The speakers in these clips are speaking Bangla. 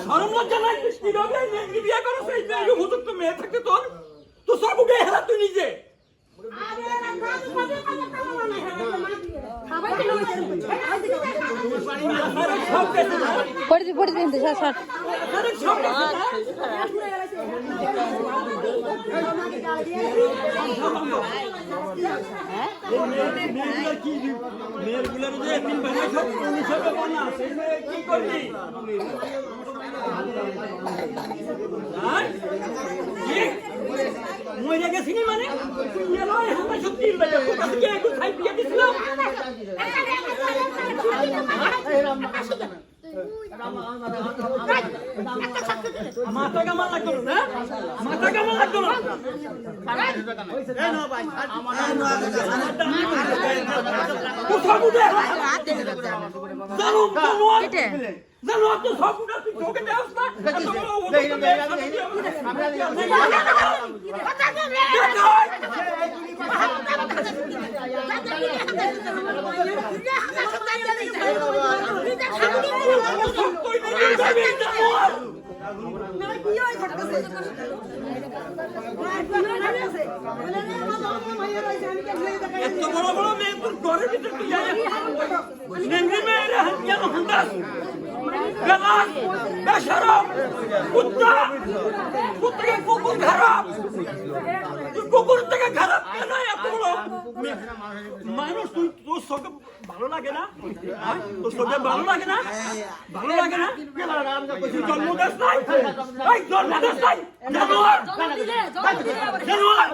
শরম লজ্জা নাই কিভাবে বিয়ে করো সেই উপযুক্ত মেয়ে থাকতে তোর তো সব উঠে হেলা তুই নিজে পড়ে দিন স্যার মেয়েগুলোর যে তিন বানাই সব হিসাবে বানা কি করবি মরে গেছিনি মানে সত্যি একটু খাই দিয়ে দিছিলাম মাথা কামাল লাগতো না মাথা কামাল লাগতো না জানো তো সব তুই চোখে দেওয়াস না এত বড় বড় মেয়ে তোর ঘরের ভিতরে তুই নেংরি মেয়েরা কেন হুন্দাস গালাস বেশরম কুত্তা কুত্তাকে কুকুর খারাপ তুই কুকুর থেকে খারাপ কেন এত বড় মানুষ তুই তোর চোখে ভালো লাগে না তোর চোখে ভালো লাগে না ভালো লাগে না তুই জন্ম দেশ নাই জন্ম দেশ নাই জানোয়ার জানোয়ার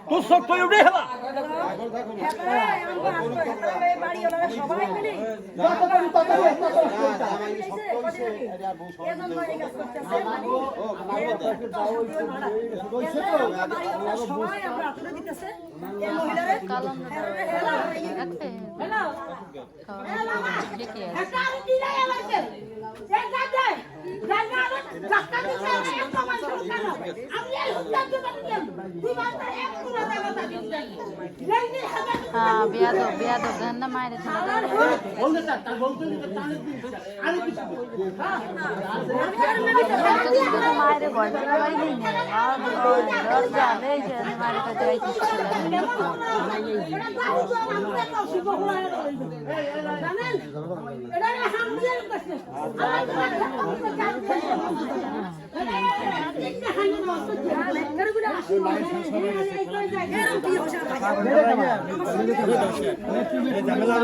তোর সব তো উঠে হেলা বিয়াদব না মায়ের মায়ের ঘর মায়ের কাছে ঝামেলা